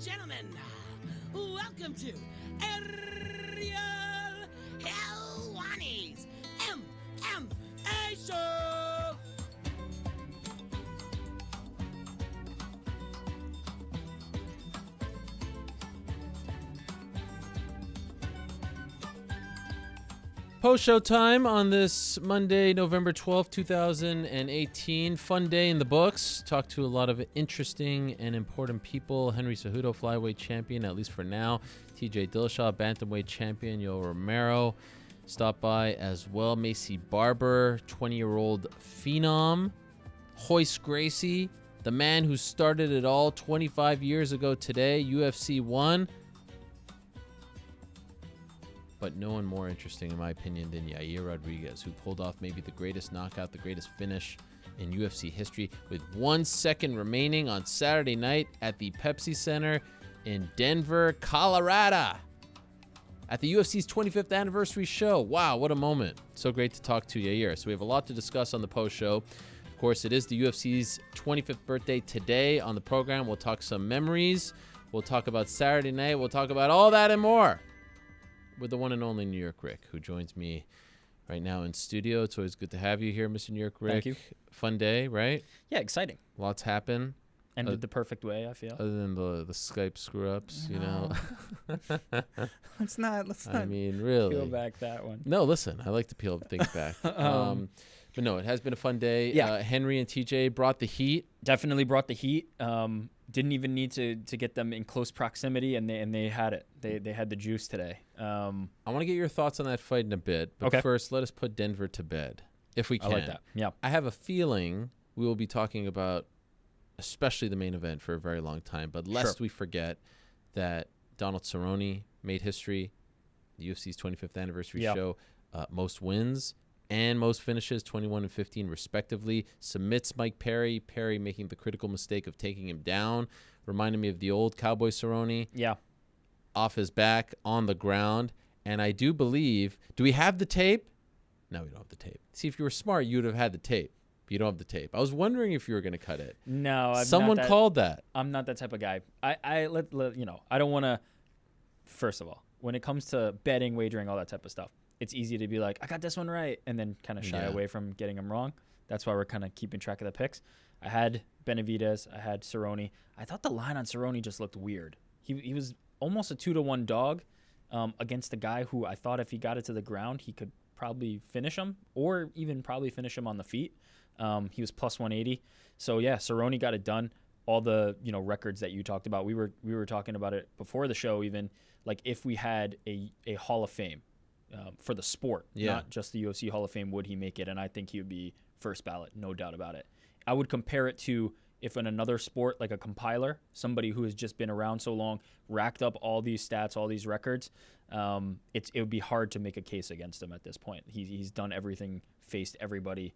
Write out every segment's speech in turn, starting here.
gentlemen, welcome to Ariel Helwani's MMA Show! Post-show time on this Monday, November 12th, 2018. Fun day in the books. Talked to a lot of interesting and important people. Henry Cejudo, flyweight champion, at least for now. TJ Dillashaw, bantamweight champion. Yair Romero stopped by as well. Macy Barber, 20-year-old phenom. Royce Gracie, the man who started it all 25 years ago today, UFC 1. But no one more interesting, in my opinion, than Yair Rodriguez, who pulled off maybe the greatest knockout, the greatest finish in UFC history with 1 second remaining on Saturday night at the Pepsi Center in Denver, Colorado, at the UFC's 25th anniversary show. Wow, what a moment. So great to talk to Yair. So we have a lot to discuss on the post-show. Of course, it is the UFC's 25th birthday today on the program. We'll talk some memories. We'll talk about Saturday night. We'll talk about all that and more with the one and only York Ric, who joins me right now in studio. It's always good to have you here, Mr. York Ric. Thank you. Fun day, right? Yeah, exciting. Lots happen. Ended the perfect way, I feel. Other than the Skype screw-ups, you know. Let's not I mean, really. peel back that one. No, listen, I like to peel things back. But no, it has been a fun day. Yeah. Henry and TJ brought the heat. Definitely brought the heat. Didn't even need to get them in close proximity, and they had it. They had the juice today. I want to get your thoughts on that fight in a bit, but Okay. first, let us put Denver to bed, if we can. I like that. Yeah. I have a feeling we will be talking about especially the main event for a very long time, but lest we forget that Donald Cerrone made history, the UFC's 25th anniversary show, most wins and most finishes, 21 and 15 respectively, submits Mike Perry, Perry making the critical mistake of taking him down, reminded me of the old Cowboy Cerrone. Yeah. Off his back, on the ground, and I do believe, do we have the tape? No, we don't have the tape. See, if you were smart, you would have had the tape. But you don't have the tape. I was wondering if you were going to cut it. No, Someone called that. I'm not that type of guy. I don't want to. First of all, when it comes to betting, wagering, all that type of stuff, it's easy to be like, I got this one right, and then kind of shy away from getting them wrong. That's why we're kind of keeping track of the picks. I had Benavidez. I had Cerrone. I thought the line on Cerrone just looked weird. He was almost a 2-1 dog against a guy who I thought if he got it to the ground, he could probably finish him, or even probably finish him on the feet. He was plus 180. So yeah, Cerrone got it done. All the records that you talked about, we were talking about it before the show. Even like if we had a Hall of Fame for the sport, not just the UFC Hall of Fame, would he make it? And I think he would be first ballot, no doubt about it. I would compare it to if in another sport, like a compiler, somebody who has just been around so long, racked up all these stats, all these records, it would be hard to make a case against him at this point. He's done everything, faced everybody.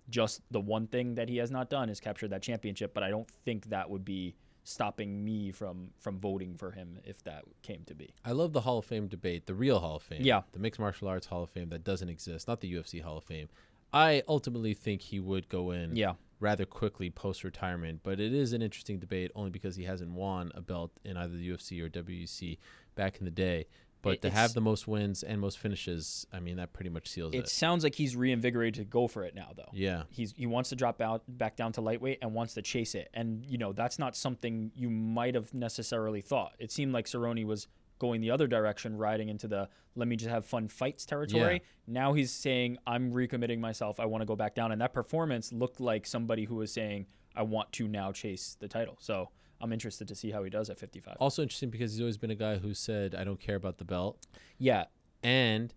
Just the one thing that he has not done is captured that championship, but I don't think that would be stopping me from voting for him if that came to be. I love the Hall of Fame debate, the real Hall of Fame. Yeah. The Mixed Martial Arts Hall of Fame that doesn't exist, not the UFC Hall of Fame. I ultimately think he would go in rather quickly post-retirement, but it is an interesting debate only because he hasn't won a belt in either the UFC or WEC back in the day. But to have the most wins and most finishes, I mean, that pretty much seals it. It sounds like he's reinvigorated to go for it now, though. Yeah. He wants to drop back down to lightweight and wants to chase it. And, that's not something you might have necessarily thought. It seemed like Cerrone was going the other direction, riding into the let me just have fun fights territory. Yeah. Now he's saying, I'm recommitting myself. I want to go back down. And that performance looked like somebody who was saying, I want to now chase the title. So I'm interested to see how he does at 55. Also interesting because he's always been a guy who said, I don't care about the belt. Yeah. And,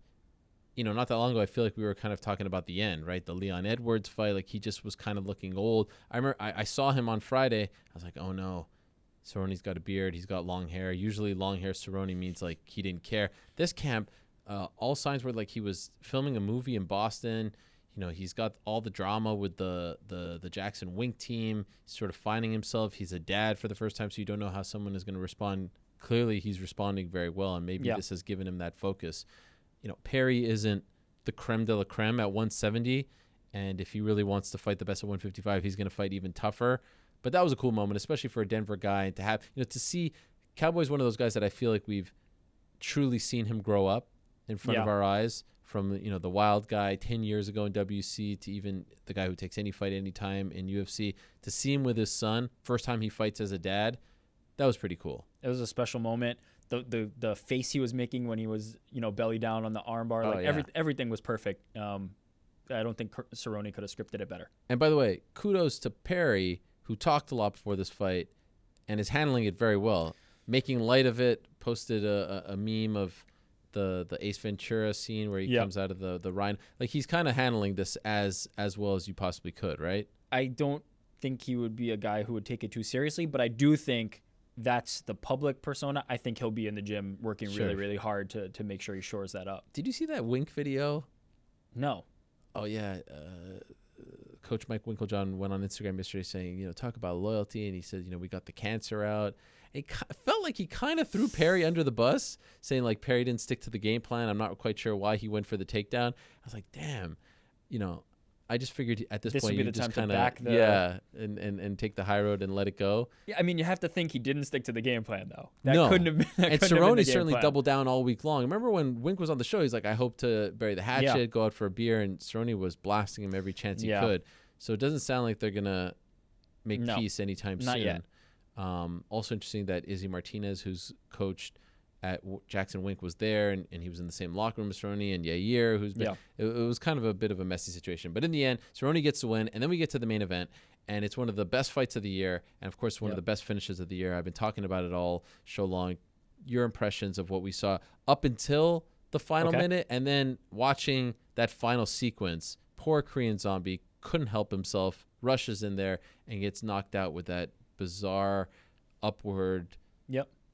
not that long ago, I feel like we were kind of talking about the end, right? The Leon Edwards fight, like he just was kind of looking old. I remember I saw him on Friday. I was like, oh no, Cerrone's got a beard. He's got long hair. Usually long hair Cerrone means like he didn't care. This camp, all signs were like he was filming a movie in Boston. He's got all the drama with the Jackson Wink team. He's sort of finding himself. He's a dad for the first time, so you don't know how someone is going to respond. Clearly, he's responding very well, and maybe this has given him that focus. Perry isn't the creme de la creme at 170, and if he really wants to fight the best at 155, he's going to fight even tougher. But that was a cool moment, especially for a Denver guy, and to have, to see Cowboy's one of those guys that I feel like we've truly seen him grow up in front of our eyes, from the wild guy 10 years ago in WC to even the guy who takes any fight anytime in UFC, to see him with his son, first time he fights as a dad. That was pretty cool. It was a special moment. The face he was making when he was belly down on the armbar, everything was perfect. I don't think Cerrone could have scripted it better. And by the way, kudos to Perry, who talked a lot before this fight and is handling it very well, making light of it. Posted a meme of the Ace Ventura scene where he comes out of the Rhine. Like, he's kind of handling this as well as you possibly could, right? I don't think he would be a guy who would take it too seriously, but I do think that's the public persona. I think he'll be in the gym working really, really hard to make sure he shores that up. Did you see that Wink video? No. Oh, yeah. Coach Mike Winklejohn went on Instagram yesterday saying, talk about loyalty. And he said, we got the cancer out. It felt like he kind of threw Perry under the bus, saying like Perry didn't stick to the game plan. I'm not quite sure why he went for the takedown. I was like, damn, I just figured at this point you just kind of and take the high road and let it go. Yeah, I mean, you have to think he didn't stick to the game plan though. That couldn't have been. And Cerrone certainly doubled down all week long. Remember when Wink was on the show? He's like, I hope to bury the hatchet, go out for a beer, and Cerrone was blasting him every chance he could. So it doesn't sound like they're gonna make peace anytime soon. Not yet. Also interesting that Izzy Martinez, who's coached at Jackson Wink, was there, and he was in the same locker room as Cerrone, and Yair, who's been, it was kind of a bit of a messy situation. But in the end, Cerrone gets the win, and then we get to the main event, and it's one of the best fights of the year, and of course one of the best finishes of the year. I've been talking about it all show long. Your impressions of what we saw up until the final minute, and then watching that final sequence. Poor Korean Zombie couldn't help himself, rushes in there, and gets knocked out with that bizarre upward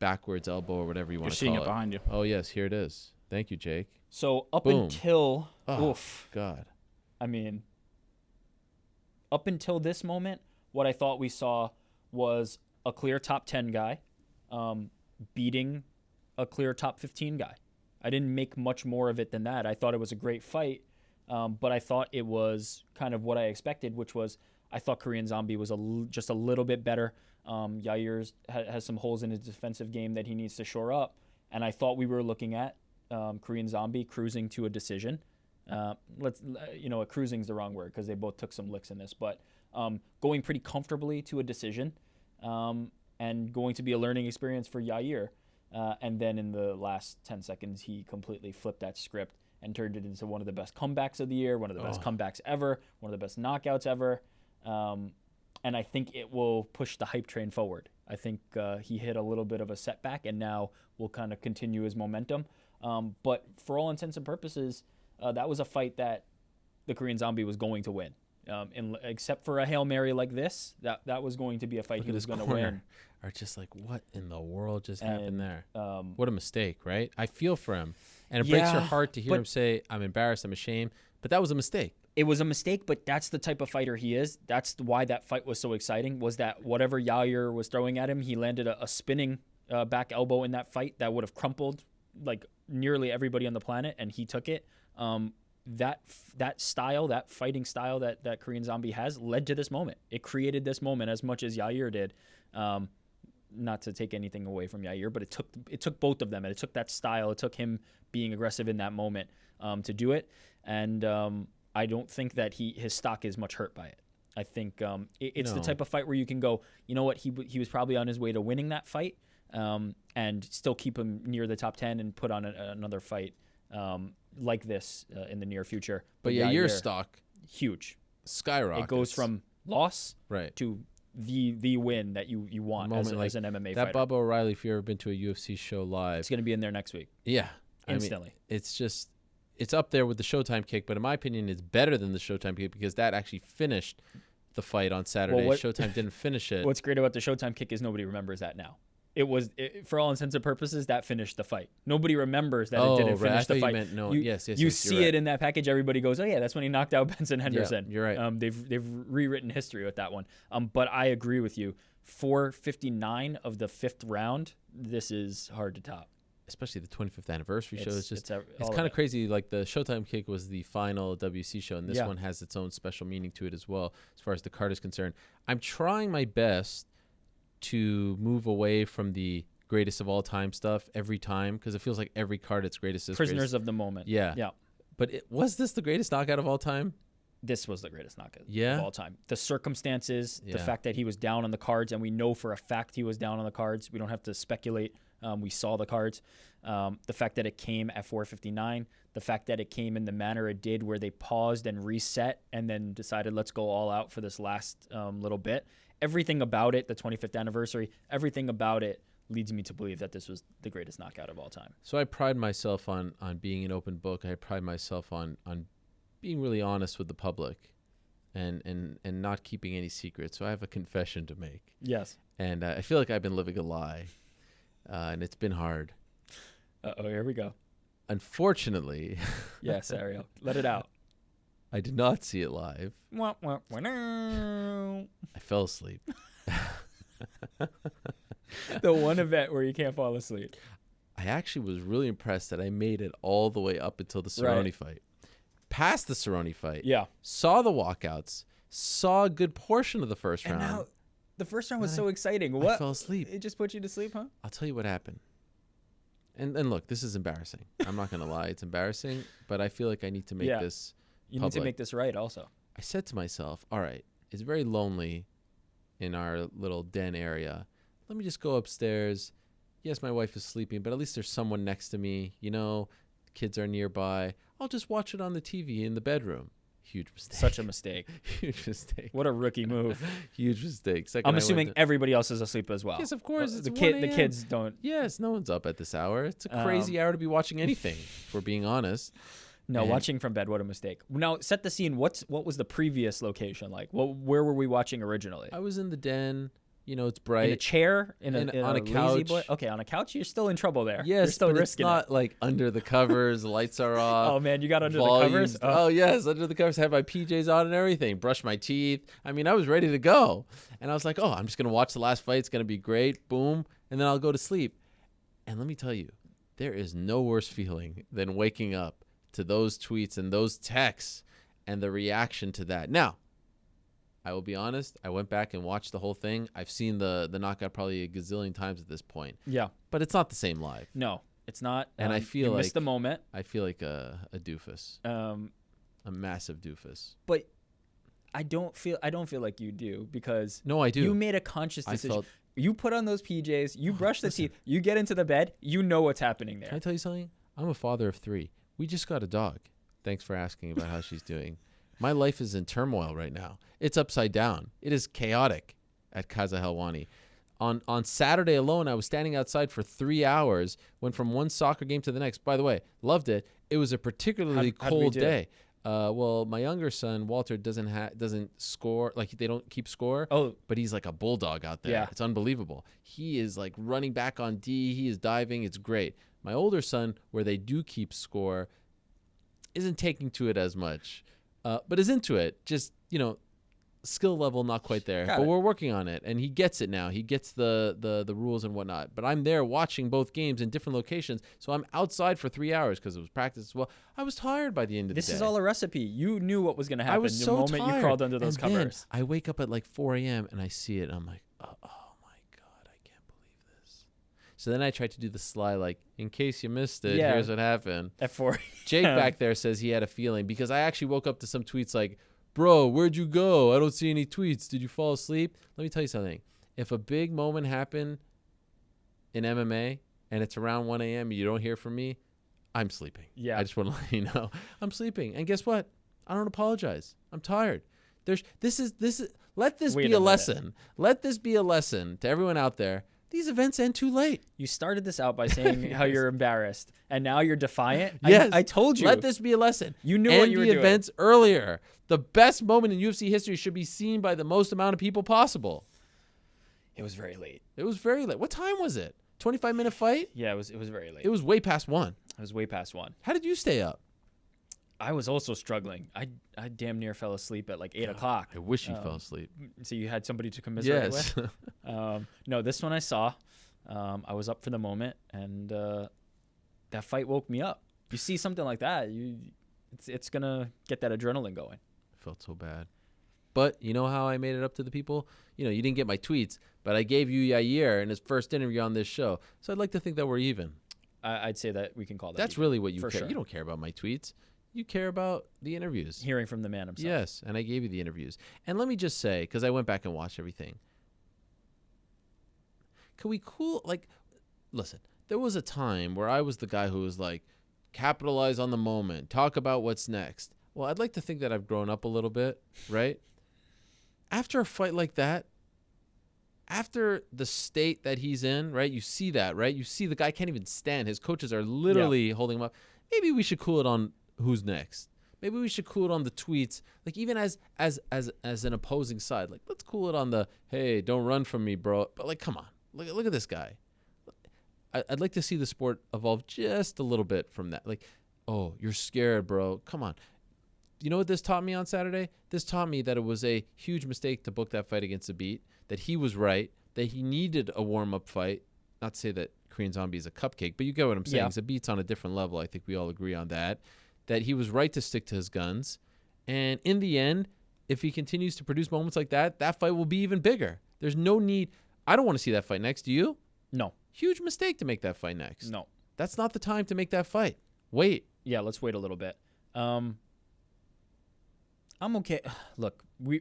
backwards elbow or whatever you want to call it. You're seeing it behind you. Oh, yes, here it is. Thank you, Jake. So up Boom. until God. I mean, up until this moment, what I thought we saw was a clear top 10 guy beating a clear top 15 guy. I didn't make much more of it than that. I thought it was a great fight, but I thought it was kind of what I expected, which was I thought Korean Zombie was just a little bit better. Yair has some holes in his defensive game that he needs to shore up, and I thought we were looking at Korean Zombie cruising to a decision. Cruising's the wrong word because they both took some licks in this, but going pretty comfortably to a decision, and going to be a learning experience for Yair. And then in the last 10 seconds, he completely flipped that script and turned it into one of the best comebacks of the year, one of the best comebacks ever, one of the best knockouts ever. And I think it will push the hype train forward. I think he hit a little bit of a setback, and now will kind of continue his momentum. But for all intents and purposes, that was a fight that the Korean Zombie was going to win. Except for a Hail Mary like this, that was going to be a fight he was going to win. Are just like, what in the world just happened there? What a mistake, right? I feel for him. And it breaks your heart to hear him say, I'm embarrassed, I'm ashamed. But that was a mistake. It was a mistake, but that's the type of fighter he is. That's why that fight was so exciting, was that whatever Yair was throwing at him, he landed a spinning back elbow in that fight that would have crumpled like nearly everybody on the planet, and he took it. That style, that fighting style that Korean Zombie has led to this moment. It created this moment as much as Yair did. Not to take anything away from Yair, but it took both of them, and it took that style. It took him being aggressive in that moment to do it. And I don't think that his stock is much hurt by it. I think it's the type of fight where you can go, you know what, he was probably on his way to winning that fight, and still keep him near the top 10 and put on another fight like this in the near future. But Yair's stock huge, skyrockets. It goes from loss right to the win that you want as an MMA that fighter. Bubba O'Reilly, if you've ever been to a UFC show live, it's going to be in there next week. Yeah, instantly. I mean, it's up there with the Showtime kick, but in my opinion, it's better than the Showtime kick because that actually finished the fight on Saturday. Showtime didn't finish it. What's great about the Showtime kick is nobody remembers that now. It was, for all intents and purposes, that finished the fight. Nobody remembers that it didn't finish the fight. You see it in that package. Everybody goes, "Oh yeah, that's when he knocked out Benson Henderson." Yeah, you're right. They've rewritten history with that one. But I agree with you. 4:59 of the fifth round. This is hard to top. especially the 25th anniversary show. It's all kind of crazy. Like the Showtime kick was the final WC show, and this Yeah. one has its own special meaning to it as well, as far as the card is concerned. I'm trying my best to move away from the greatest of all time stuff every time, because it feels like every card it's greatest is Prisoners greatest. of the moment. Yeah. Yeah. But was this the greatest knockout of all time? This was the greatest knockout Yeah? of all time. The circumstances, the Yeah. fact that he was down on the cards, and we know for a fact he was down on the cards. We don't have to speculate. We saw the cards. The fact that it came at 4:59, the fact that it came in the manner it did, where they paused and reset and then decided, let's go all out for this last little bit. Everything about it, the 25th anniversary, everything about it leads me to believe that this was the greatest knockout of all time. So I pride myself on being an open book. I pride myself on being really honest with the public and not keeping any secrets. So I have a confession to make. Yes. And I feel like I've been living a lie, and it's been hard. Uh-oh, here we go. Unfortunately, Yes, Ariel. Let it out. I did not see it live. Wah, wah, wah, no. I fell asleep. The one event where you can't fall asleep. I actually was really impressed that I made it all the way up until the Cerrone Right. fight. Past the Cerrone fight. Yeah. Saw the walkouts. Saw a good portion of the first And round. now, the first round was I- so exciting. I What? fell asleep. It just put you to sleep, huh? I'll tell you what happened. And look, this is embarrassing. I'm not going to lie. It's embarrassing, but I feel like I need to make Yeah. this You need to public. make this right also. I said to myself, all right, it's very lonely in our little den area. Let me just go upstairs. Yes, my wife is sleeping, but at least there's someone next to me. You know, kids are nearby. I'll just watch it on the TV in the bedroom. Huge mistake. Such a mistake. Huge mistake. What a rookie move. Huge mistake. Second, I'm I went assuming to- everybody else is asleep as well. Yes, of course. It's the 1 the a.m. kids don't. Yes, no one's up at this hour. It's a crazy hour to be watching anything, if we're being honest. No, And- watching from bed, what a mistake. Now, set the scene. What was the previous location like? Where were we watching originally? I was in the den. You know, it's In a bright. chair? on a lazy couch. boy? Okay, on a couch, you're still in trouble there. Yes, you're still but it's risking not it. like under the covers. The lights are off. Oh man, you got under the volumes. covers. Oh yes, under the covers. Had my PJs on and everything. Brushed my teeth. I mean, I was ready to go. And I was like, oh, I'm just gonna watch the last fight. It's gonna be great. Boom, and then I'll go to sleep. And let me tell you, there is no worse feeling than waking up to those tweets and those texts and the reaction to that. Now, I will be honest. I went back and watched the whole thing. I've seen the knockout probably a gazillion times at this point, Yeah. but it's not the same live. No, it's not. And I feel you missed like- the moment. I feel like a doofus, a massive doofus. But I don't feel like you do, because No, I do. you made a conscious I decision. felt. You put on those PJs, you brush the listen. teeth, you get into the bed, you know what's happening Can I there. tell you something? I'm a father of 3. We just got a dog. Thanks for asking about how she's doing. My life is in turmoil right now. It's upside down. It is chaotic at Casa Helwani. On Saturday alone, I was standing outside for 3 hours, went from one soccer game to the next. By the way, loved it. It was a particularly How'd we cold do? day. Well, my younger son, Walter, doesn't score. Like, they don't keep score. Oh, But he's like a bulldog out there. Yeah. It's unbelievable. He is like running back on D. He is diving. It's great. My older son, where they do keep score, isn't taking to it as much, but is into it. Just, skill level not quite there. Got But it. we're working on it, and he gets it now. He gets the rules and whatnot. But I'm there watching both games in different locations, so I'm outside for 3 hours because it was practice as well. I was tired by the end of this the day. is all a recipe. You knew what was going to happen I was the so moment tired. you crawled under those And then covers. I wake up at like 4 a.m. and I see it, and I'm like, oh my God, I can't believe this. So then I tried to do the sly, like, in case you missed it, Yeah. here's what happened. At 4. Jake back there says he had a feeling, because I actually woke up to some tweets like, bro, where'd you go? I don't see any tweets. Did you fall asleep? Let me tell you something. If a big moment happened in MMA and it's around 1 a.m. and you don't hear from me, I'm sleeping. Yeah. I just want to let you know. I'm sleeping. And guess what? I don't apologize. I'm tired. Let this Wait be a a minute. lesson. Let this be a lesson to everyone out there. These events end too late. You started this out by saying how Yes. you're embarrassed, and now you're defiant. Yes. I told you. Let this be a lesson. You knew End what you were the doing. events earlier. The best moment in UFC history should be seen by the most amount of people possible. It was very late. It was very late. What time was it? 25-minute fight? Yeah, it was very late. It was way past 1. It was way past 1. How did you stay up? I was also struggling. I damn near fell asleep at like 8 o'clock. I wish you fell asleep. So you had somebody to commiserate Yes. with? No, this one I saw. I was up for the moment, and that fight woke me up. You see something like that, it's gonna get that adrenaline going. I felt so bad. But you know how I made it up to the people? You didn't get my tweets, but I gave you Yair in his first interview on this show. So I'd like to think that we're even. I'd say that we can call that. That's even, really what you for care. sure. You don't care about my tweets. You care about the interviews. Hearing from the man himself. Yes, and I gave you the interviews. And let me just say, because I went back and watched everything. Can we listen, there was a time where I was the guy who was like, capitalize on the moment, talk about what's next. Well, I'd like to think that I've grown up a little bit, right? After a fight like that, after the state that he's in, right? You see that, right? You see the guy can't even stand. His coaches are literally holding him up. Maybe we should cool it on who's next. Maybe we should cool it on the tweets. Like, even as an opposing side, like, let's cool it on the, hey, don't run from me, bro. But like, come on, look at this guy. I'd like to see the sport evolve just a little bit from that. Like, oh, you're scared, bro. Come on. You know what this taught me on Saturday? This taught me that it was a huge mistake to book that fight against Zabit, that he was right, that he needed a warm-up fight. Not to say that Korean Zombie is a cupcake, but you get what I'm saying. Yeah. Zabit's on a different level. I think we all agree on that. That he was right to stick to his guns. And in the end, if he continues to produce moments like that, that fight will be even bigger. There's no need. I don't want to see that fight next. Do you? No. Huge mistake to make that fight next. No. That's not the time to make that fight. Wait. Yeah, let's wait a little bit. I'm okay. Look, we've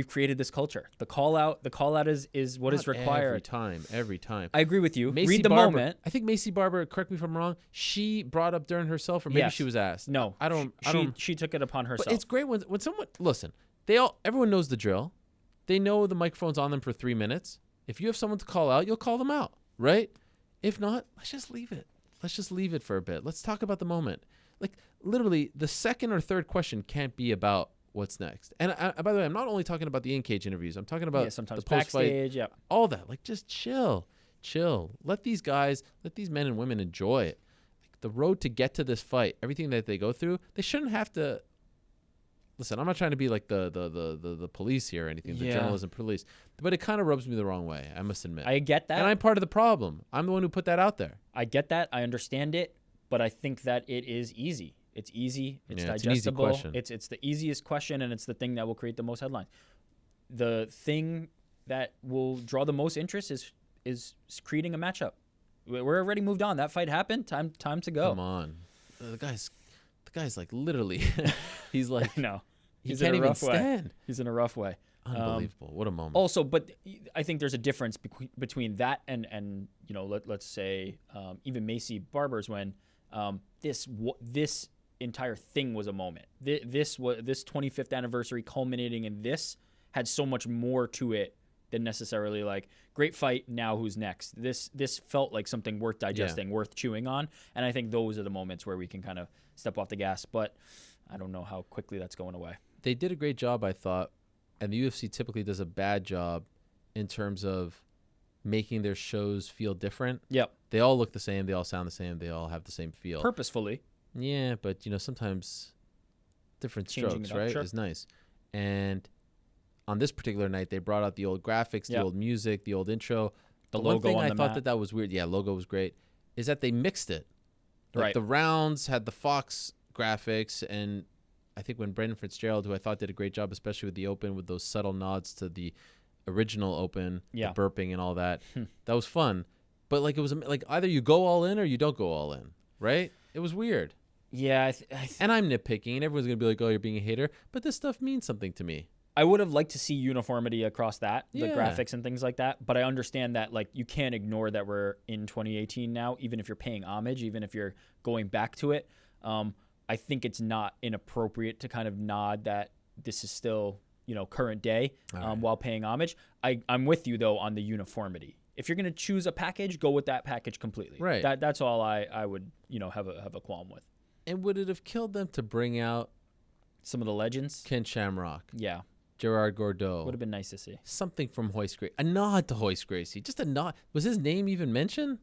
created this culture. The call out is what Not is required. Every time. I agree with you. Macy Read the Barber, moment. I think Macy Barber, correct me if I'm wrong, she brought up during herself, or maybe Yes. she was asked. No, I don't. She took it upon herself. But it's great when someone listen. Everyone knows the drill. They know the microphone's on them for 3 minutes. If you have someone to call out, you'll call them out, right? If not, let's just leave it. Let's just leave it for a bit. Let's talk about the moment. Like, literally, the second or third question can't be about what's next. And by the way, I'm not only talking about the in-cage interviews. I'm talking about sometimes the post-fight, backstage, all that. Like, just chill. Let these men and women enjoy it. Like, the road to get to this fight, everything that they go through, they shouldn't have to. Listen, I'm not trying to be like the police here or anything, the journalism police, but it kind of rubs me the wrong way, I must admit. I get that. And I'm part of the problem. I'm the one who put that out there. I get that. I understand it, but I think that it is easy. It's easy. It's digestible. It's an easy question. It's the easiest question, and it's the thing that will create the most headlines. The thing that will draw the most interest is creating a matchup. We're already moved on. That fight happened. Time to go. Come on, the guy's like literally, he's like no, he can't even stand. He's in a rough way. Unbelievable. What a moment. Also, but I think there's a difference between that and let's say even Macy Barber's when this entire thing was a moment. This 25th anniversary culminating in this had so much more to it than necessarily like great fight. Now who's next? This felt like something worth digesting, worth chewing on, and I think those are the moments where we can kind of step off the gas. But I don't know how quickly that's going away. They did a great job, I thought, and the UFC typically does a bad job in terms of making their shows feel different. Yep. They all look the same. They all sound the same. They all have the same feel. Purposefully. Yeah, but sometimes different Changing strokes, it up, right, sure. is nice. And on this particular night, they brought out the old graphics, the old music, the old intro. The one logo thing on I the thought mat. that was weird. Yeah, logo was great. Is that they mixed it. Like Right. the rounds had the Fox graphics, and I think when Brendan Fitzgerald, who I thought did a great job, especially with the Open, with those subtle nods to the original Open, the burping and all that, that was fun. But like it was like either you go all in or you don't go all in, right? It was weird. Yeah. And I'm nitpicking, and everyone's gonna be like, "Oh, you're being a hater," but this stuff means something to me. I would have liked to see uniformity across the Yeah. graphics and things like that. But I understand that like you can't ignore that we're in 2018 now, even if you're paying homage, even if you're going back to it. I think it's not inappropriate to kind of nod that this is still, current day while paying homage. I'm with you though on the uniformity. If you're going to choose a package, go with that package completely. Right. That's all I would, have a qualm with. And would it have killed them to bring out Some of the legends? Ken Shamrock, Yeah. Gerard Gordeau? Would have been nice to see. Something from Hoist Gracie. A nod to Hoist Gracie. Just a nod. Was his name even mentioned?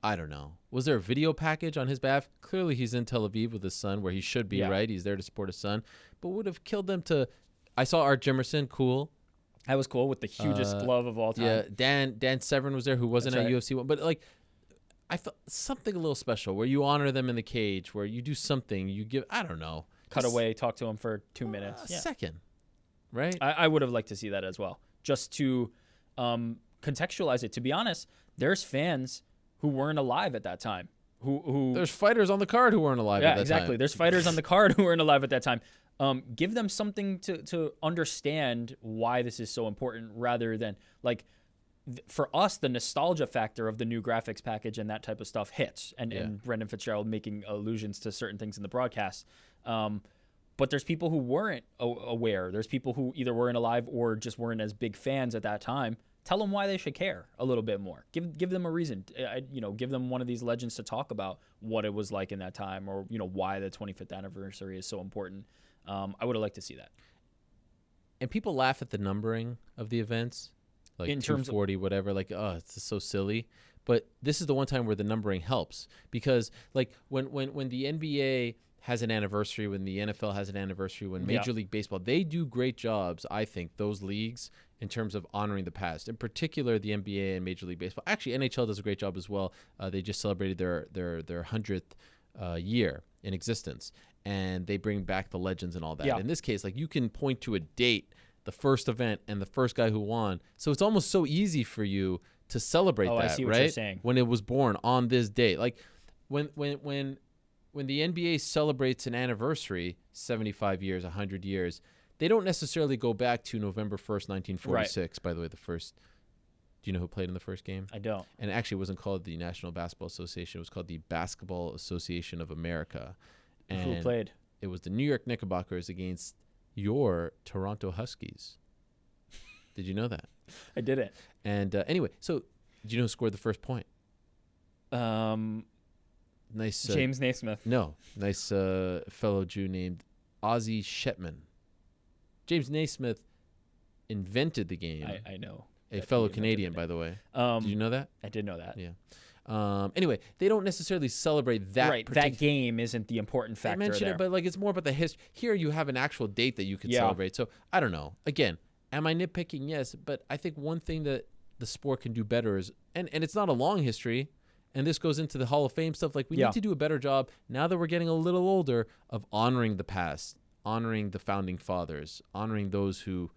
I don't know. Was there a video package on his behalf? Clearly he's in Tel Aviv with his son where he should be, right? He's there to support his son. But would have killed them to... I saw Art Jimerson. Cool. That was cool with the hugest glove of all time. Yeah, Dan Severn was there, who wasn't That's at right. UFC one. But like, I felt something a little special where you honor them in the cage, where you do something, you give, I don't know. Cut away, talk to them for 2 minutes. A second, right? I would have liked to see that as well, just to contextualize it. To be honest, there's fans who weren't alive at that time. There's fighters on the card who weren't alive at that time. Exactly. There's fighters on the card who weren't alive at that time. Give them something to understand why this is so important, rather than like for us, the nostalgia factor of the new graphics package and that type of stuff hits, and Brendan Fitzgerald making allusions to certain things in the broadcast. But there's people who weren't aware. There's people who either weren't alive or just weren't as big fans at that time. Tell them why they should care a little bit more. Give them a reason. Give them one of these legends to talk about what it was like in that time, or why the 25th anniversary is so important. I would have liked to see that. And people laugh at the numbering of the events, like in 240, whatever. Like, oh, it's just so silly. But this is the one time where the numbering helps, because like when the NBA has an anniversary, when the NFL has an anniversary, when Major League Baseball, they do great jobs, I think, those leagues, in terms of honoring the past. In particular, the NBA and Major League Baseball. Actually, NHL does a great job as well. They just celebrated their 100th year in existence, and they bring back the legends and all that. In this case, like, you can point to a date, the first event, and the first guy who won. So it's almost so easy for you to celebrate that, I see what right? you're saying. When it was born on this date. Like, when the NBA celebrates an anniversary, 75 years, 100 years, they don't necessarily go back to November 1st, 1946. Right. By the way, do you know who played in the first game? I don't. And actually, it wasn't called the National Basketball Association. It was called the Basketball Association of America. And who played? It was the New York Knickerbockers against your Toronto Huskies. Did you know that? I didn't. And anyway, so did you know who scored the first point? Nice. James Naismith. No. Nice fellow Jew named Ozzie Shetman. James Naismith invented the game. I know. A fellow Canadian, by the way. Did you know that? I did know that. Yeah. Anyway, they don't necessarily celebrate that. Right. That game isn't the important factor. I mentioned it, but like, it's more about the history. Here you have an actual date that you can celebrate. So I don't know. Again, am I nitpicking? Yes. But I think one thing that the sport can do better is, and it's not a long history, and this goes into the Hall of Fame stuff. Like, we need to do a better job now that we're getting a little older of honoring the past, honoring the founding fathers, honoring those who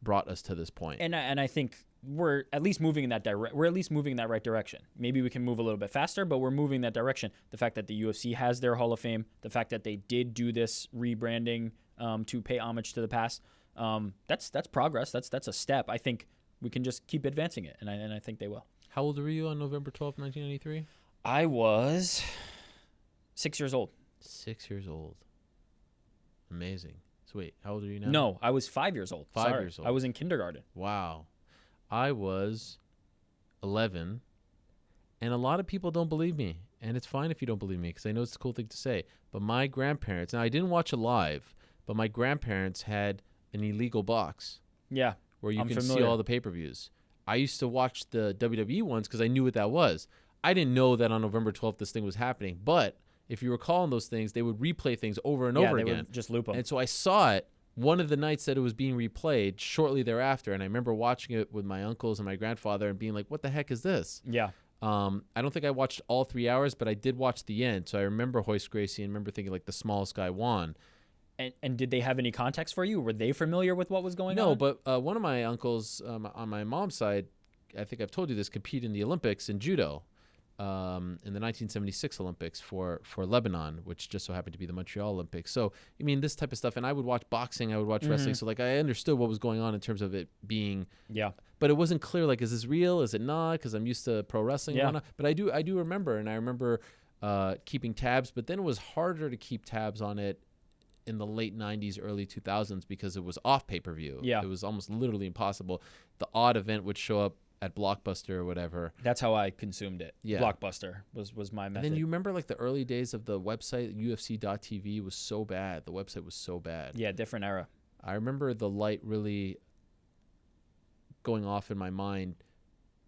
brought us to this point. And I think we're at least moving in that we're at least moving in that right direction. Maybe we can move a little bit faster, but we're moving in that direction. The fact that the UFC has their Hall of Fame, the fact that they did do this rebranding to pay homage to the past, that's progress. That's a step. I think we can just keep advancing it, and I think they will. How old were you on November 12th, 1993? I was 6 years old. 6 years old. Amazing. So wait, how old are you now? No, I was 5 years old. 5 years old. I was in kindergarten. Wow. I was 11, and a lot of people don't believe me, and it's fine if you don't believe me, because I know it's a cool thing to say, but my grandparents, now I didn't watch it live, but my grandparents had an illegal box. Yeah. Where you can see all the pay-per-views. I used to watch the WWE ones because I knew what that was. I didn't know that on November 12th this thing was happening, but if you recall in those things, they would replay things over and over again. Yeah, they would just loop them. And so I saw it one of the nights that it was being replayed shortly thereafter, and I remember watching it with my uncles and my grandfather and being like, what the heck is this? Yeah. I don't think I watched all 3 hours, but I did watch the end. So I remember Hoist Gracie and remember thinking, like, the smallest guy won. And did they have any context for you? Were they familiar with what was going on? No, but one of my uncles on my mom's side, I think I've told you this, competed in the Olympics in judo in the 1976 Olympics for Lebanon, which just so happened to be the Montreal Olympics. So, I mean, this type of stuff. And I would watch boxing. I would watch wrestling. So, like, I understood what was going on in terms of it being. Yeah. But it wasn't clear, like, is this real? Is it not? Because I'm used to pro wrestling. Yeah. And whatnot. But I do remember. And I remember keeping tabs. But then it was harder to keep tabs on it in the late 90s, early 2000s, because it was off pay-per-view. Yeah. It was almost literally impossible. The odd event would show up at Blockbuster or whatever. That's how I consumed it. Yeah. Blockbuster was my method. And then you remember, like, the early days of the website, UFC.tv was so bad. The website was so bad. Yeah, different era. I remember the light really going off in my mind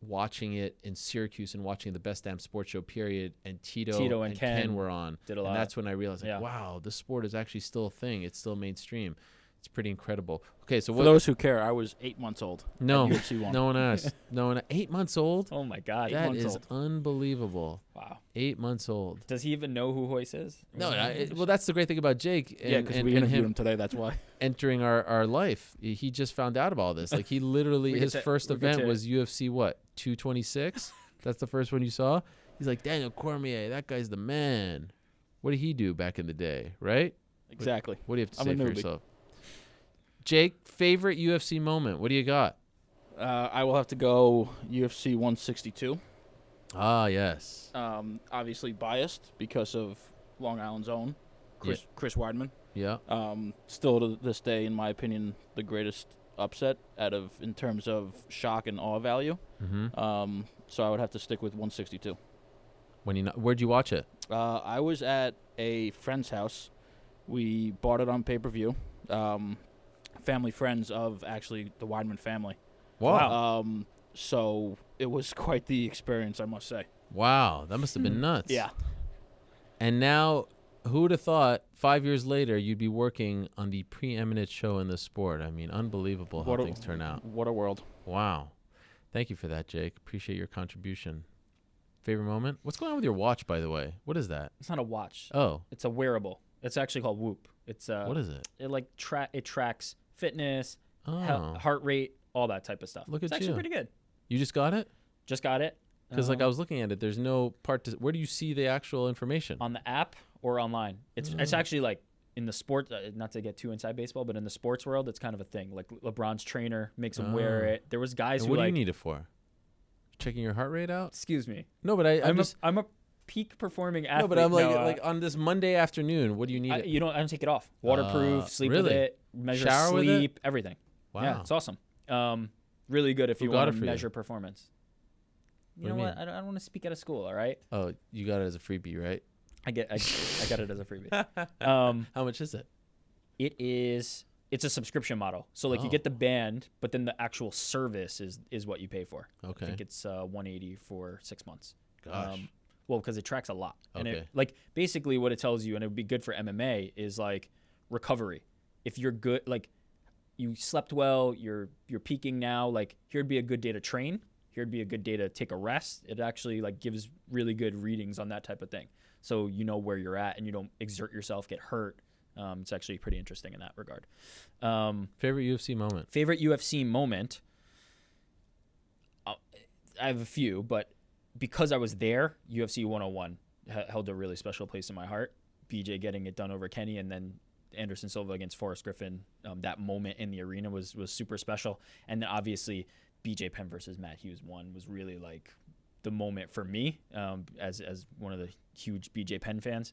watching it in Syracuse and watching the Best Damn Sports Show period, and Tito and Ken were on. Did a lot. And that's when I realized, like, wow, this sport is actually still a thing. It's still mainstream. It's pretty incredible. Okay, so For those who care, I was 8 months old. No, at UFC 1. no one asked. No one. 8 months old. Oh my God. That months is old. unbelievable. Wow. 8 months old. Does he even know who Hoist is? No, well, that's the great thing about Jake. And, Yeah, because we and interviewed him him today. That's why. entering our life. He just found out about all this. Like he literally, We his get to- first we get event to- was UFC 226. That's the first one you saw. He's like, Daniel Cormier, that guy's the man. What did he do back in the day, right? Exactly. What do you have to I'm say a for newbie. yourself? Jake, favorite UFC moment? What do you got? I will have to go UFC 162. Ah, yes. Obviously biased because of Long Island's own Chris Weidman. Yeah. Still to this day, in my opinion, the greatest upset in terms of shock and awe value. Mm-hmm. So I would have to stick with 162. Where'd you watch it? I was at a friend's house. We bought it on pay-per-view. Family friends of actually the Weidman family. Wow. So it was quite the experience, I must say. Wow. That must have been nuts. Yeah. And now, who would have thought 5 years later you'd be working on the preeminent show in the sport? I mean, unbelievable how things turn out. What a world. Wow. Thank you for that, Jake. Appreciate your contribution. Favorite moment? What's going on with your watch, by the way? What is that? It's not a watch. Oh. It's a wearable. It's actually called Whoop. It's What is it? It tracks fitness, Oh. heart rate, all that type of stuff. Look It's at actually you. pretty good. You just got it? Just got it. Because I was looking at it, there's no part to. Where do you see the actual information? On the app or online. It's actually like in the sport. Not to get too inside baseball, but in the sports world, it's kind of a thing. Like LeBron's trainer makes him wear it. There was guys And who what do like. you need it for? Checking your heart rate out? Excuse me. No, but I'm a peak performing athlete. No, but I'm like No, like on this Monday afternoon. What do you need? I don't take it off. Waterproof. Sleep with really? it. Measure Shower with it? sleep. Everything. Wow. Yeah, it's awesome. Really good if Who you got want it to for you? measure performance. You What know do you what? I don't want to speak out of school. All right. Oh, you got it as a freebie, right? I got it as a freebie. How much is it? It's a subscription model. So like you get the band, but then the actual service is what you pay for. Okay. I think it's $180 for 6 months. Gosh. Well, because it tracks a lot. And Okay. it, like basically what it tells you, and it would be good for MMA, is like recovery. If you're good, like you slept well, you're peaking now, like here'd be a good day to train. Here'd be a good day to take a rest. It actually like gives really good readings on that type of thing. So you know where you're at and you don't exert yourself, get hurt. It's actually pretty interesting in that regard. Favorite UFC moment? Favorite UFC moment? I have a few, but because I was there, UFC 101 held a really special place in my heart. BJ getting it done over Kenny, and then Anderson Silva against Forrest Griffin. That moment in the arena was super special. And then obviously BJ Penn versus Matt Hughes was really like the moment for me as one of the huge BJ Penn fans.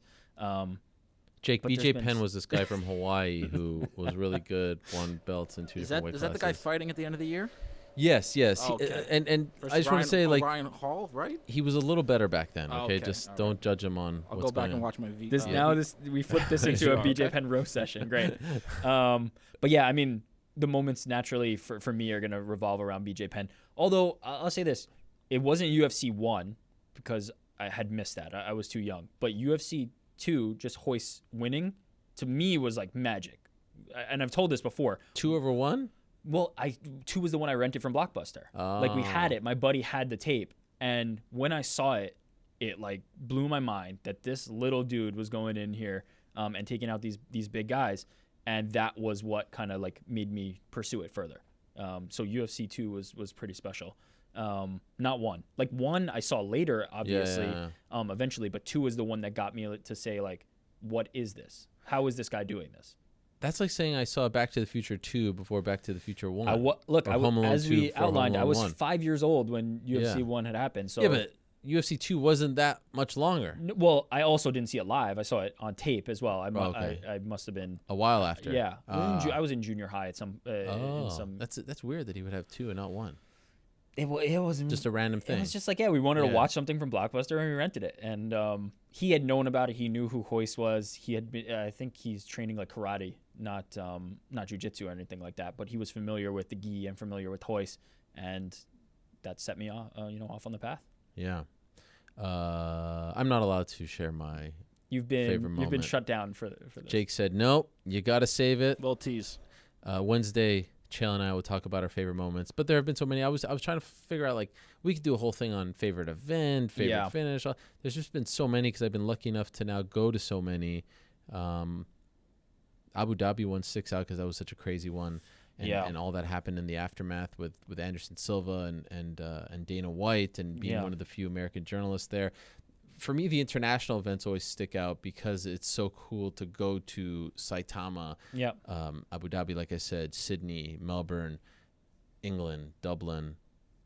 Jake, But there's BJ been Penn was this guy from Hawaii who was really good, won belts in two different weight Is that the guy classes. fighting at the end of the year? Yes. Oh, okay. And Versus I just want to say, like, Ryan Hall, right? he was a little better back then, Oh, okay? okay. Just All don't judge him on I'll what's go back going and on. watch my video. We flipped this into a Sure, BJ okay. Penn roast session. Great. But yeah, I mean, the moments naturally for me are going to revolve around BJ Penn. Although I'll say this, it wasn't UFC 1 because I had missed that. I was too young. But UFC 2, just Hoist winning, to me was like magic. And I've told this before. 2 over 1? Well, 2 was the one I rented from Blockbuster. Like we had it. My buddy had the tape. And when I saw it, it like blew my mind that this little dude was going in here and taking out these big guys. And that was what kind of like made me pursue it further. So UFC 2 was pretty special. Not 1. Like 1 I saw later, obviously, eventually. But 2 is the one that got me to say like, what is this? How is this guy doing this? That's like saying I saw Back to the Future 2 before Back to the Future 1. As we outlined, I was Home Alone 1. 5 years old when UFC 1 had happened. So yeah, but UFC 2 wasn't that much longer. Well, I also didn't see it live. I saw it on tape as well. I must have been a while after. Yeah, I was in junior high at some. That's weird that he would have 2 and not 1. It was Just a random thing. It was just like, we wanted to watch something from Blockbuster and we rented it. And he had known about it. He knew who Hoist was. He had been, I think he's training like karate, not jiu-jitsu or anything like that. But he was familiar with the gi and familiar with Hoist, and that set me off, off on the path. Yeah. I'm not allowed to share my favorite moment. You've been shut down for the Jake said, nope, you got to save it. Little tease. Wednesday, Chael and I will talk about our favorite moments, but there have been so many. I was trying to figure out, like, we could do a whole thing on favorite event, favorite finish. There's just been so many because I've been lucky enough to now go to so many. Abu Dhabi one sticks out because that was such a crazy one, and all that happened in the aftermath with Anderson Silva and Dana White and being one of the few American journalists there. For me, the international events always stick out because it's so cool to go to Saitama, Abu Dhabi, like I said, Sydney, Melbourne, England, Dublin.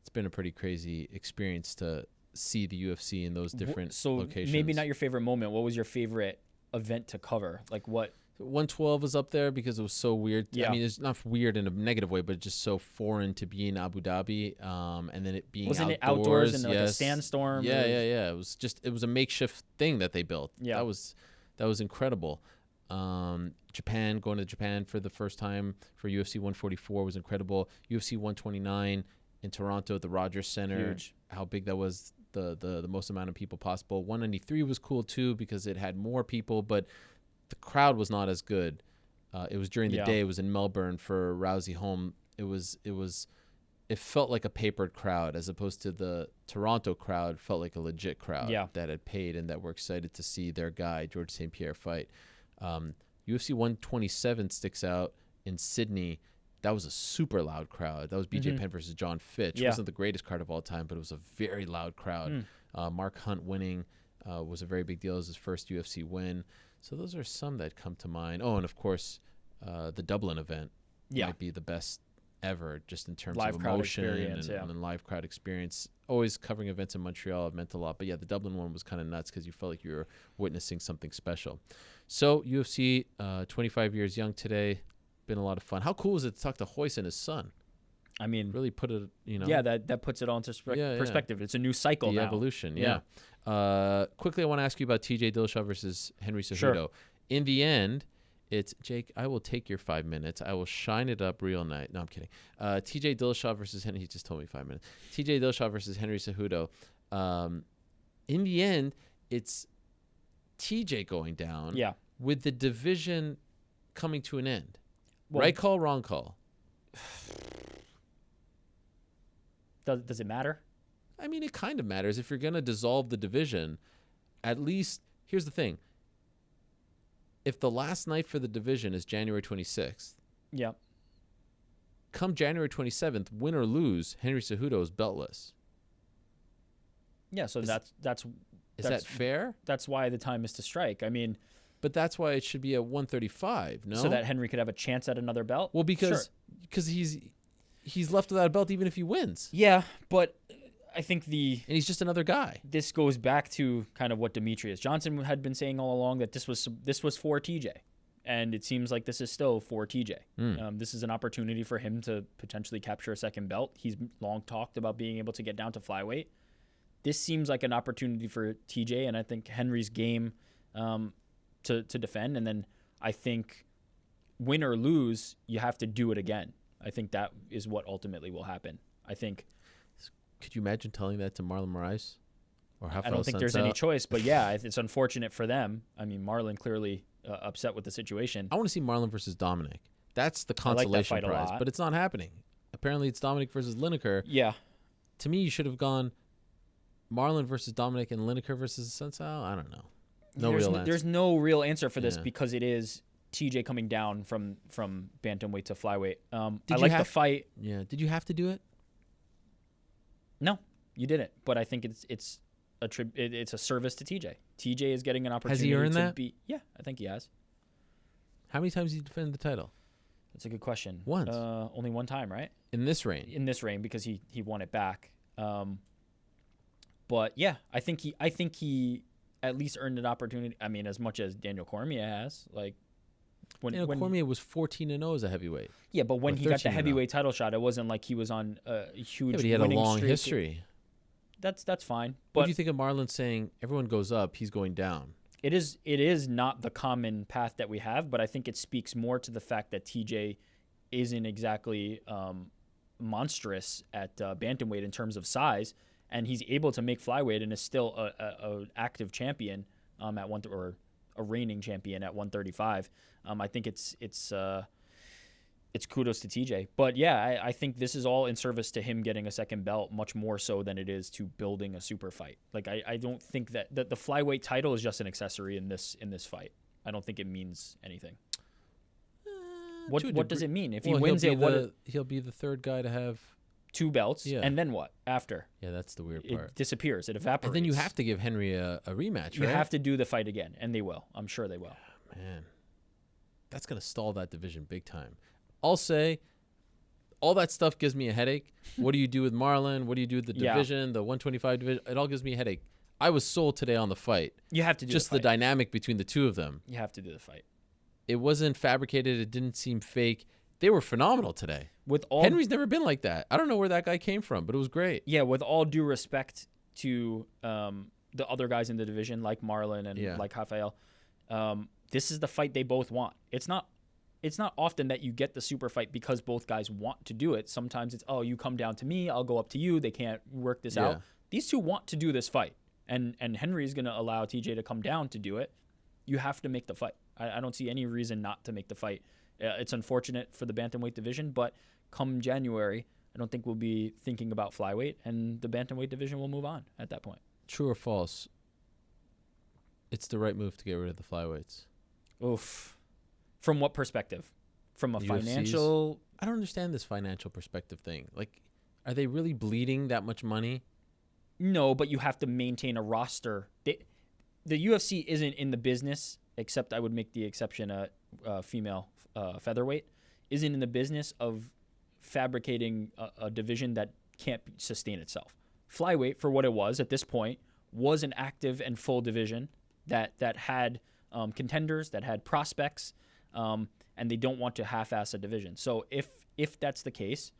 It's been a pretty crazy experience to see the UFC in those different locations. Maybe not your favorite moment. What was your favorite event to cover? Like what? 112 was up there because it was so weird. I mean, it's not weird in a negative way, but just so foreign to be in Abu Dhabi. And then it being Wasn't it outdoors in like a sandstorm? Yeah. It was a makeshift thing that they built. Yeah. That was incredible. Japan, going to Japan for the first time for UFC 144 was incredible. UFC 129 in Toronto at the Rogers Center. Huge. How big that was, the most amount of people possible. 193 was cool too because it had more people, but the crowd was not as good. It was during the day. It was in Melbourne for Rousey home. It felt like a papered crowd as opposed to the Toronto crowd. Felt like a legit crowd that had paid and that were excited to see their guy George St. Pierre fight. UFC 127 sticks out in Sydney. That was a super loud crowd. That was BJ Penn versus John Fitch. It wasn't the greatest card of all time, but it was a very loud crowd. Mark Hunt winning was a very big deal. It was his first UFC win. So those are some that come to mind. Oh, and of course, the Dublin event might be the best ever, just in terms live of crowd emotion experience, and live crowd experience. Always covering events in Montreal have meant a lot. But yeah, the Dublin one was kind of nuts because you felt like you were witnessing something special. So UFC, 25 years young today, been a lot of fun. How cool is it to talk to Royce and his son? I mean, really put it, that puts it all into perspective. It's a new cycle the now. Evolution, quickly, I want to ask you about TJ Dillashaw versus Henry Cejudo. Sure. In the end, it's, Jake, I will take your 5 minutes. I will shine it up real nice. No, I'm kidding. TJ Dillashaw versus Henry. He just told me 5 minutes. TJ Dillashaw versus Henry Cejudo. In the end, it's TJ going down with the division coming to an end. Well, right call, wrong call? Does it matter? I mean, it kind of matters. If you're going to dissolve the division, at least, here's the thing. If the last night for the division is January 26th, come January 27th, win or lose, Henry Cejudo is beltless. Yeah, so that's that fair? That's why the time is to strike. I mean, but that's why it should be at 135, no? So that Henry could have a chance at another belt? Well, because he's left without a belt even if he wins. Yeah, but I think and he's just another guy. This goes back to kind of what Demetrius Johnson had been saying all along, that this was for TJ, and it seems like this is still for TJ. This is an opportunity for him to potentially capture a second belt. He's long talked about being able to get down to flyweight. This seems like an opportunity for TJ, and I think Henry's game to defend. And then I think win or lose, you have to do it again. I think that is what ultimately will happen. I think. Could you imagine telling that to Marlon Moraes? Or I don't think there's any choice, but yeah, it's unfortunate for them. I mean, Marlon clearly upset with the situation. I want to see Marlon versus Dominic. That's the consolation prize, but it's not happening. Apparently, it's Dominic versus Lineker. Yeah. To me, you should have gone Marlon versus Dominic and Lineker versus Sensao. I don't know. There's no real answer for this because it is TJ coming down from bantamweight to flyweight. I like the fight. Yeah. Did you have to do it? No, you didn't. But I think it's a service to TJ. TJ is getting an opportunity. Has he earned that? Yeah, I think he has. How many times did he defend the title? That's a good question. Once. Only one time, right? In this reign. In this reign, because he won it back. But yeah, I think he at least earned an opportunity. I mean, as much as Daniel Cormier has, like. When Cormier was 14-0 as a heavyweight. Yeah, but when he got the heavyweight title shot, it wasn't like he was on a huge. Yeah, but he had a long streak. history. That's fine. But what do you think of Marlon saying everyone goes up, he's going down? It is not the common path that we have, but I think it speaks more to the fact that TJ isn't exactly monstrous at bantamweight in terms of size, and he's able to make flyweight and is still a active champion at a reigning champion at 135. I think it's it's kudos to TJ. But yeah, I think this is all in service to him getting a second belt, much more so than it is to building a super fight. Like I don't think that the flyweight title is just an accessory in this fight. I don't think it means anything. What does it mean if he wins it? He'll be the third guy to have 2 belts, Yeah. and then what after? Yeah, that's the weird part. It disappears. It evaporates. And then you have to give Henry a rematch, You right? have to do the fight again, and they will. I'm sure they will. Man, that's going to stall that division big time. I'll say all that stuff gives me a headache. What do you do with Marlon? What do you do with the division, the 125 division? It all gives me a headache. I was sold today on the fight. You have to do just the the dynamic between the two of them. You have to do the fight. It wasn't fabricated. It didn't seem fake. They were phenomenal today. Henry's never been like that. I don't know where that guy came from, but it was great. Yeah, with all due respect to the other guys in the division, like Marlon and like Rafael, this is the fight they both want. It's not often that you get the super fight because both guys want to do it. Sometimes it's, you come down to me, I'll go up to you. They can't work this out. These two want to do this fight, and Henry's going to allow TJ to come down to do it. You have to make the fight. I don't see any reason not to make the fight. It's unfortunate for the bantamweight division, but come January, I don't think we'll be thinking about flyweight, and the bantamweight division will move on at that point. True or false? It's the right move to get rid of the flyweights. Oof. From what perspective? From a financial... I don't understand this financial perspective thing. Like, are they really bleeding that much money? No, but you have to maintain a roster. The UFC isn't in the business, except I would make the exception female featherweight, isn't in the business of fabricating a division that can't sustain itself. Flyweight, for what it was at this point, was an active and full division that had contenders, that had prospects, and they don't want to half-ass a division. So if that's the case,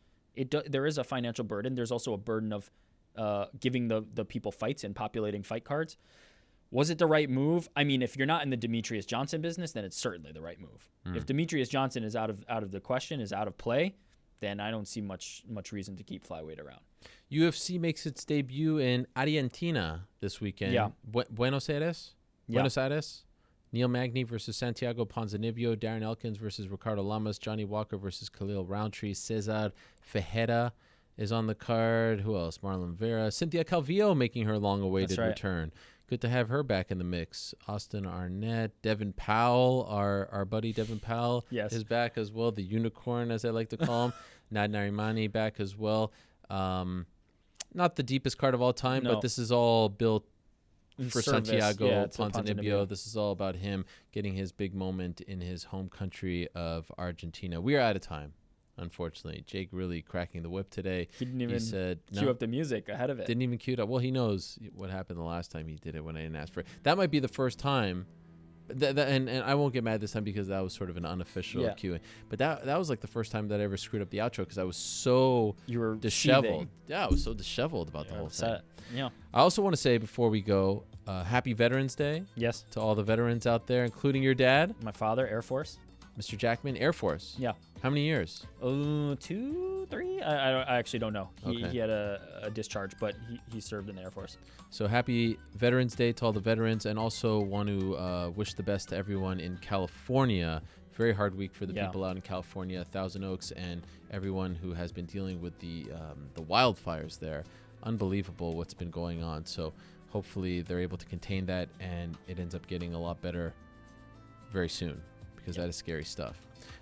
there is a financial burden. There's also a burden of giving the people fights and populating fight cards. Was it the right move? I mean, if you're not in the Demetrius Johnson business, then it's certainly the right move. If Demetrius Johnson is out of the question, is out of play, then I don't see much reason to keep flyweight around. UFC makes its debut in Argentina this weekend. Yeah. Buenos Aires? Yeah. Buenos Aires? Neil Magny versus Santiago Ponzinibbio, Darren Elkins versus Ricardo Lamas, Johnny Walker versus Khalil Roundtree, Cesar Ferreira is on the card. Who else? Marlon Vera. Cynthia Calvillo making her long-awaited return. Good to have her back in the mix. Austin Arnett, Devin Powell, our buddy Devin Powell is back as well. The unicorn, as I like to call him. Nad Narimani back as well. Not the deepest card of all time, but this is all built for Santiago Ponzinibbio. This is all about him getting his big moment in his home country of Argentina. We are out of time, unfortunately. Jake really cracking the whip today. He didn't even cue up the music ahead of it. Didn't even cue it up. Well, he knows what happened the last time he did it when I didn't ask for it. That might be the first time. And I won't get mad this time because that was sort of an unofficial cueing. But that was like the first time that I ever screwed up the outro because I was so disheveled. Seething. Yeah, I was so disheveled about the whole thing. Yeah. I also want to say before we go, happy Veterans Day. Yes. To all the veterans out there, including your dad. My father, Air Force. Mr. Jackman, Air Force. Yeah. How many years? 2, 3? I actually don't know. He had a discharge, but he served in the Air Force. So happy Veterans Day to all the veterans, and also want to wish the best to everyone in California. Very hard week for the people out in California, Thousand Oaks, and everyone who has been dealing with the wildfires there. Unbelievable what's been going on. So hopefully they're able to contain that, and it ends up getting a lot better very soon. Because that is scary stuff.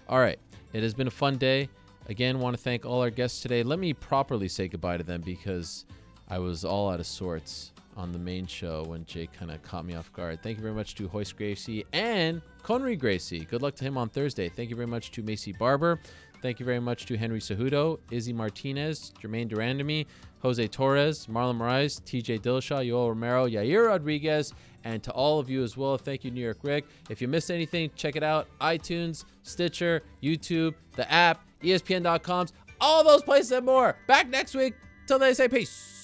All right. It has been a fun day. Again, want to thank all our guests today. Let me properly say goodbye to them because I was all out of sorts on the main show when Jake kind of caught me off guard. Thank you very much to Hoist Gracie and Conry Gracie. Good luck to him on Thursday. Thank you very much to Macy Barber. Thank you very much to Henry Cejudo, Izzy Martinez, Jermaine Durandamy, Jose Torres, Marlon Moraes, TJ Dillashaw, Yoel Romero, Yair Rodriguez, and to all of you as well. Thank you, New York Ric. If you missed anything, check it out. iTunes, Stitcher, YouTube, the app, ESPN.com, all those places and more. Back next week. Till then, say peace.